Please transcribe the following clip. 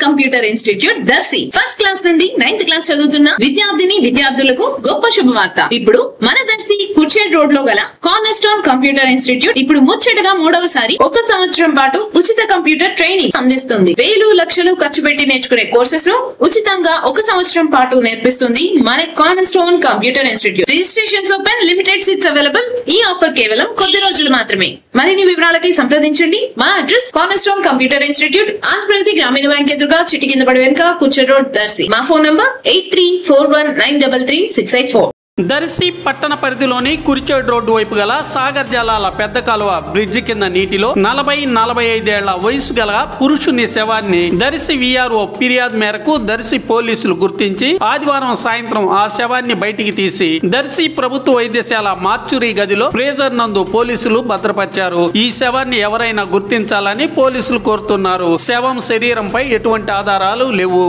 Computer institute Darsi. First class నుండి 9th class చదువుతున్న విద్యార్థులకు గొప్ప శుభవార్త. ఇప్పుడు మన దర్శి కుర్చేడ్ రోడ్ లో గల కార్నర్ స్టోన్ కంప్యూటర్ ఇన్స్టిట్యూట్ ఇప్పుడు ముచ్చటగా 3వసారి 1 సంవత్సరం పాటు ఉచిత కంప్యూటర్ ట్రైనింగ్ అందిస్తుంది. వేలు లక్షలు ఖర్చు పెట్టి నేర్చుకునే కోర్సెస్ ను ఉచితంగా 1 సంవత్సరం పాటు నేర్పిస్తుంది మన corner stone computer institute. Registrations open, limited seats available. ఈ ఆఫర్ కేవలం కొద్ది రోజులు మాత్రమే. మరిన్ని వివరాలకి సంప్రదించండి. మా address corner stone computer institute, Andhra Pradesh గ్రామీణ బ్యాంక్ ఎదురుగా చిట్టి కింద పడి వెనుక కుర్చేడ్ రోడ్ దర్శి. మా ఫోన్ నంబర్ 8341933684. దర్శి పట్టణ పరిధిలోని కుర్చేడ్ రోడ్డు వైపు గల సాగర్ జలాల పెద్ద కాలువ బ్రిడ్జి కింద నీటిలో 40-45 ఏళ్ల వయసు గల పురుషుని శవాన్ని దర్శి విఆర్ఓ ఫిర్యాదు మేరకు దర్శి పోలీసులు గుర్తించి ఆదివారం సాయంత్రం ఆ శవాన్ని బయటికి తీసి దర్శి ప్రభుత్వ వైద్యశాల మార్చురీ గదిలో ఫ్రీజర్ నందు పోలీసులు భద్రపరిచారు. ఈ శవాన్ని ఎవరైనా గుర్తించాలని పోలీసులు కోరుతున్నారు. శవం శరీరంపై ఎటువంటి ఆధారాలు లేవు.